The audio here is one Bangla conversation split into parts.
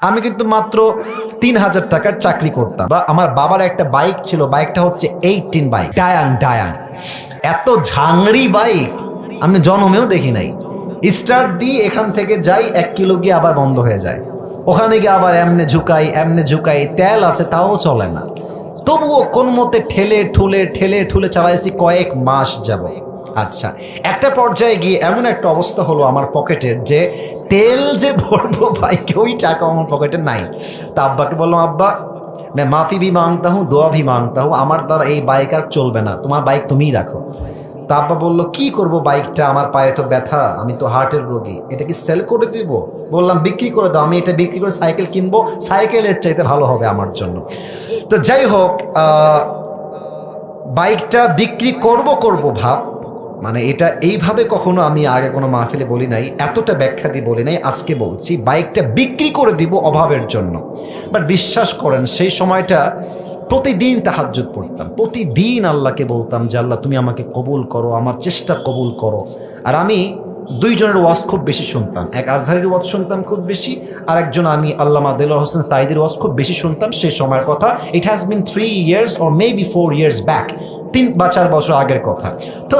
আমি কিন্তু মাত্র ৩,০০০ টাকার চাকরি করতাম, বা আমার বাবার একটা বাইক ছিল, বাইকটা হচ্ছে 18 বাইক, ডায়াং ডায়াং। এত ঝাংড়ি বাইক আমি জন্মেও দেখি নাই। স্টার্ট দিয়ে এখান থেকে যাই 1 কিলো গিয়ে আবার বন্ধ হয়ে যায়, ওখানে গিয়ে আবার এমনে ঝুকাই, তেল আছে তাও চলে না। তবুও কোন মতে ঠেলে ঠুলে চালাইছি কয়েক মাস যাব। আচ্ছা, একটা পর্যায়ে গিয়ে এমন একটা অবস্থা হলো আমার পকেটের, যে তেল যে ভরবো বাইকে ওই টাকা আমার পকেটে নাই। তা আব্বাকে বললাম, আব্বা मैं माफ़ी भी मांगता हूँ, দোয়া भी मांगता हूँ, আমার দ্বারা এই বাইক আর চলবে না, তোমার বাইক তুমিই রাখো। তা আব্বা বললো, কি করব বাইকটা, আমার পায়ে তো ব্যথা, আমি তো হার্টের রোগী, এটা কি সেল করে দিব? বললাম, বিক্রি করে দাও, আমি এটা বিক্রি করে সাইকেল কিনবো, সাইকেলের চাইতে ভালো হবে আমার জন্য। তো যাই হোক, বাইকটা বিক্রি করব ভাব, মানে এটা এইভাবে কখনো আমি আগে কোনো মাহফিলে বলি নাই, এতটা ব্যাখ্যা দিয়ে বলি নাই, আজকে বলছি বাইকটা বিক্রি করে দিব অভাবের জন্য। বাট বিশ্বাস করেন, সেই সময়টা প্রতিদিন তাহাজ্জুদ পড়তাম, প্রতিদিন আল্লাহকে বলতাম যে আল্লাহ তুমি আমাকে কবুল করো, আমার চেষ্টা কবুল করো। আর আমি দুইজনের ওয়াজ খুব বেশি শুনতাম, এক আজহারির ওয়াজ শুনতাম খুব বেশি, আর একজন আমি আল্লামা দেলোয়ার হোসেন সাঈদীর ওয়াজ খুব বেশি শুনতাম সেই সময়ের কথা। It has been 3 years or maybe 4 years back, 3 বা 4 বছর আগের কথা। তো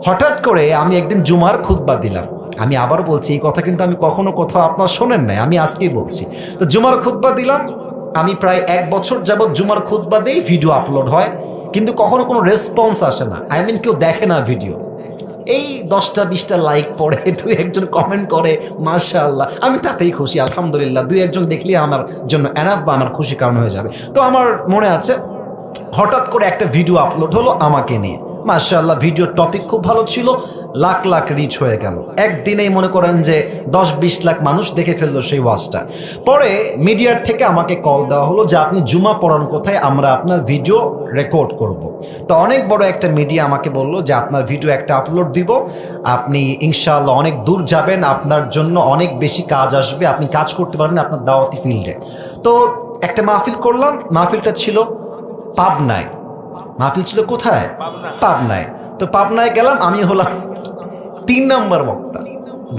হঠাৎ করে আমি একদিন জুমার খুতবা দিলাম, আমি আবার বলছি এই কথা কিন্তু আমি কখনো কোথাও আপনার শোনেন নাই, আমি আজকেই বলছি। তো জুমার খুতবা দিলাম, আমি প্রায় 1 বছর যাবৎ জুমার খুতবা দেই, ভিডিও আপলোড হয়, কিন্তু কখনো কোনো রেসপন্স আসে না, আই মিন কেউ দেখে না ভিডিও। এই 10টা-20টা লাইক পড়ে, 2-1জন কমেন্ট করে মাশাআল্লাহ, আমি তাতেই খুশি, আলহামদুলিল্লাহ, 2-1জন দেখলে আমার জন্য এনাফ, বা আমার খুশি কারণ হয়ে যাবে। তো আমার মনে আছে হঠাৎ করে একটা ভিডিও আপলোড হলো আমাকে নিয়ে, মাশাআল্লাহ, ভিডিওর টপিক খুব ভালো ছিল, লাখ লাখ রিচ হয়ে গেল, একদিনেই মনে করেন যে 10-20 লাখ মানুষ দেখে ফেললো সেই ওয়াজটা। পরে মিডিয়ার থেকে আমাকে কল দেওয়া হলো যে আপনি জুমা পড়ান কোথায়, আমরা আপনার ভিডিও রেকর্ড করব। তো অনেক বড় একটা মিডিয়া আমাকে বললো যে আপনার ভিডিও একটা আপলোড দিব, আপনি ইনশাআল্লাহ অনেক দূর যাবেন, আপনার জন্য অনেক বেশি কাজ আসবে, আপনি কাজ করতে পারবেন আপনার দাওয়াতি ফিল্ডে। তো একটা মাহফিল করলাম, মাহফিলটা ছিল পাবনায়। মাহফিল ছিল কোথায়? পাবনায়। তো পাবনায় গেলাম, আমি হলাম 3 নাম্বার বক্তা,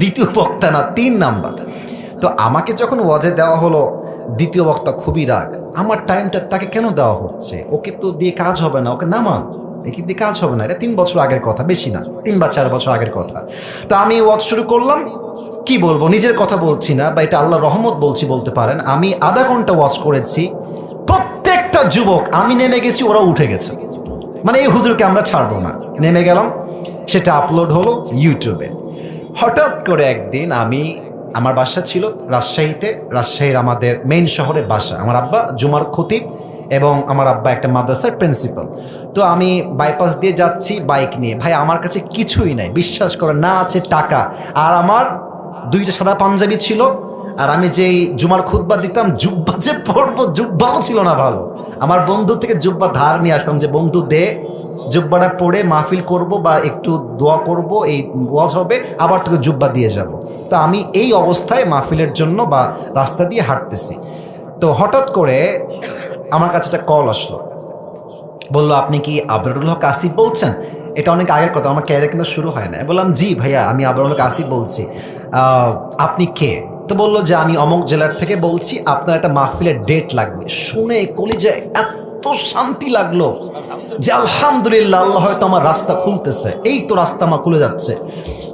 দ্বিতীয় বক্তা না, 3 নাম্বার। তো আমাকে যখন ওয়াজে দেওয়া হলো, দ্বিতীয় বক্তা খুবই রাগ, আমার টাইমটা তাকে কেন দেওয়া হচ্ছে, ওকে তো দিয়ে কাজ হবে না, ওকে নামান, একে দিয়ে কাজ হবে না, এটা 3 বছর আগের কথা, বেশি না, 3 বা 4 বছর আগের কথা। তো আমি ওয়াজ শুরু করলাম, কি বলবো, নিজের কথা বলছি না, বা এটা আল্লাহর রহমত বলছি বলতে পারেন। আমি আধা ঘন্টা ওয়াজ করেছি, প্রত্যেকটা যুবক, আমি নেমে গেছি ওরা উঠে গেছে, মানে এই হুজুরকে আমরা ছাড়বো না, নেমে গেলাম, সেটা আপলোড হলো ইউটিউবে। হঠাৎ করে একদিন আমার বাসা ছিল রাজশাহীতে, রাজশাহীর আমাদের মেইন শহরে বাসা, আমার আব্বা জুমার খতিব এবং আমার আব্বা একটা মাদ্রাসার প্রিন্সিপাল। তো আমি বাইপাস দিয়ে যাচ্ছি বাইক নিয়ে, ভাই আমার কাছে কিছুই নাই, বিশ্বাস করে না আছে টাকা, আর আমার 2টা সাদা পাঞ্জাবি ছিল, আর আমি যেই জুমার খুতবা দিতাম, জুব্বা যে পরবো, জুব্বাও ছিল না ভালো, আমার বন্ধু থেকে জুব্বা ধার নিয়ে আসতাম, যে বন্ধু দে, জুব্বাটা পরে মাহফিল করব বা একটু দোয়া করব, এই ওয়াজ হবে, আবার তোকে জুব্বা দিয়ে যাব। তো আমি এই অবস্থায় মাহফিলের জন্য বা রাস্তা দিয়ে হাঁটতেছি, তো হঠাৎ করে আমার কাছে একটা কল আসলো, বললো আপনি কি আবরারুল হক আসিফ বলছেন? এটা অনেক আগের কথা, আমার ক্যারিয়ার কিন্তু শুরু হয় না। বললাম জি ভাইয়া, আমি আবরারুল হক আসিফ বলছি, আপনি কে? তো বললো যে আমি অমুক জেলার থেকে বলছি, আপনার একটা মাহফিলের ডেট লাগবে। শুনে কলিজায় এত শান্তি লাগলো যে আলহামদুলিল্লাহ, আল্লাহ হয়তো আমার রাস্তা খুলতেছে, এই তো রাস্তা আমার খুলে যাচ্ছে।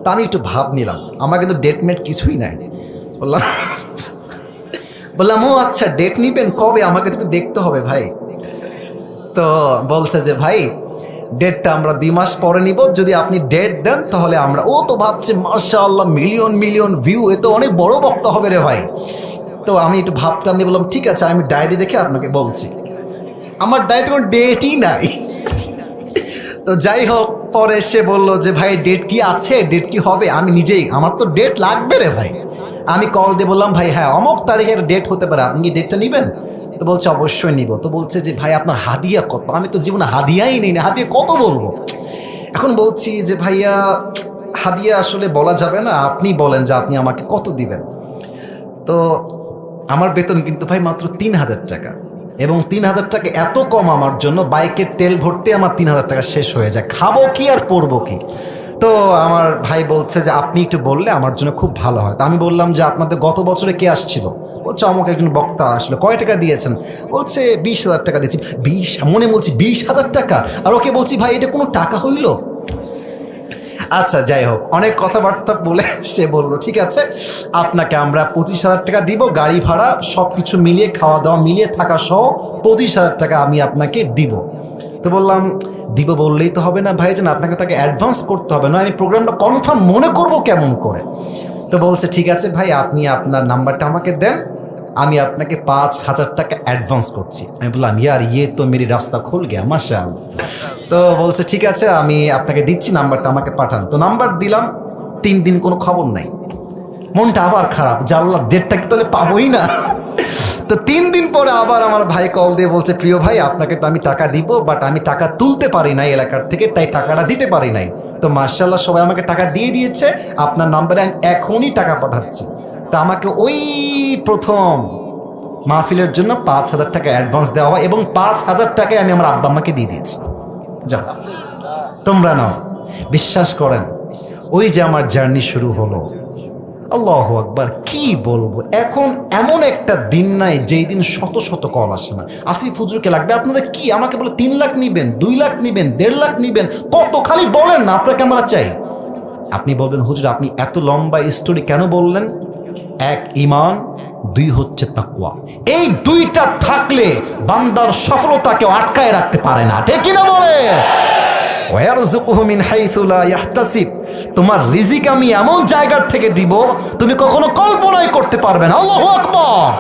তা আমি একটু ভাব নিলাম, আমার কিন্তু ডেট মেট কিছুই নাই। বললাম ও আচ্ছা, ডেট নিবেন কবে, আমাকে তো দেখতে হবে ভাই। তো বলছে যে ভাই ডেটটা আমরা 2 মাস পরে নিব, যদি আপনি ডেট দেন তাহলে আমরা। ও তো ভাবছে মাশাআল্লাহ, মিলিয়ন মিলিয়ন ভিউ, এ তো অনেক বড় বক্তা হবে রে ভাই। তো আমি একটু ভাবতাম, আমি বললাম ঠিক আছে, আমি ডায়েরি দেখে আপনাকে বলছি। আমার ডায়েরিতে কোনো ডেটই নাই। তো যাই হোক, পরে সে বললো যে ভাই ডেট কি আছে, ডেট কি হবে? আমি নিজেই, আমার তো ডেট লাগবে রে ভাই। আমি কল দিয়ে বললাম ভাই হ্যাঁ অমুক তারিখের ডেট হতে পারে, আপনি কি ডেটটা নেবেন? তো বলছে অবশ্যই নিব। তো বলছে যে ভাই আপনার হাদিয়া কত? আমি তো জীবনে হাদিয়াই নেই না, হাদিয়া কত বলবো। এখন বলছি যে ভাইয়া হাদিয়া আসলে বলা যাবে না, আপনি বলেন যে আপনি আমাকে কত দিবেন। তো আমার বেতন কিন্তু ভাই মাত্র 3,000 টাকা, এবং 3,000 টাকা এত কম আমার জন্য, বাইকের তেল ভরতে আমার 3,000 টাকা শেষ হয়ে যায়, খাবো কি আর পরবো কি। তো আমার ভাই বলছে যে আপনি একটু বললে আমার জন্য খুব ভালো হয়। তো আমি বললাম যে আপনাদের গত বছরে কে আসছিল? বলছে আমাকে একজন বক্তা আসলো। কয় টাকা দিয়েছেন? বলছে 20,000 টাকা দিয়েছি। মনে বলছি 20,000 টাকা, আর ওকে বলছি ভাই এটা কোনো টাকা হইল? আচ্ছা যাই হোক, অনেক কথাবার্তা বলে সে বললো ঠিক আছে আপনাকে আমরা 25,000 টাকা দিব, গাড়ি ভাড়া সব কিছু মিলিয়ে, খাওয়া দাওয়া মিলিয়ে, থাকা সহ 25,000 টাকা আমি আপনাকে দিব। তো বললাম দিব বললেই তো হবে না ভাইজান, আপনাকে তাকে অ্যাডভান্স করতে হবে, না আমি প্রোগ্রামটা কনফার্ম মনে করব কেমন করে। তো বলছে ঠিক আছে ভাই আপনি আপনার নাম্বারটা আমাকে দেন, আমি আপনাকে 5,000 টাকা অ্যাডভান্স করছি। আমি বললাম ইয়ার ইয়ে তো মেরি রাস্তা খুল গিয়া মাশাআল্লাহ। তো বলছে ঠিক আছে আমি আপনাকে দিচ্ছি, নাম্বারটা আমাকে পাঠান। তো নাম্বার দিলাম, 3 দিন কোনো খবর নাই। মনটা আবার খারাপ, জানলাম ডেটটা কি তাহলে পাবোই না। তো 3 দিন পরে আবার আমার ভাই কল দিয়ে বলছে প্রিয় ভাই আপনাকে তো আমি টাকা দিব, বাট আমি টাকা তুলতে পারি নাই এলাকার থেকে, তাই টাকাটা দিতে পারি নাই। তো মাশাআল্লাহ সবাই আমাকে টাকা দিয়ে দিয়েছে, আপনার নাম্বারে আমি এখনই টাকা পাঠাচ্ছি। তা আমাকে ওই প্রথম মাহফিলের জন্য 5,000 টাকা অ্যাডভান্স দেওয়া হয়, এবং 5,000 টাকায় আমি আমার আব্বা আম্মাকে দিয়ে দিয়েছি। যাও তোমরা নাও। বিশ্বাস করেন ওই যে আমার জার্নি শুরু হলো, আল্লাহু আকবার, কি বলবো। এখন এমন একটা দিন নাই যেই দিন শত শত কল আসে না, আসিফ হুজুরকে লাগবে আপনাদের কি, আমাকে বলে 3 লাখ নিবেন, 2 লাখ নিবেন, 1.5 লাখ নিবেন, কত খালি বলেন না আপনাকে আমরা চাই। আপনি বলবেন হুজুর আপনি এত লম্বা স্টোরি কেন বললেন? 1 ঈমান, 2 হচ্ছে তাকওয়া। এই 2টা থাকলে বান্দার সফলতাকেও আটকায় রাখতে পারে না, ঠিক কিনা বলে? ওয়ারযুকুহু মিন হাইথু লা ইয়াহতাসিব, তোমার রিজিক আমি এমন জায়গার থেকে দিব তুমি কখনো কল্পনাই করতে পারবে না। আল্লাহু আকবার।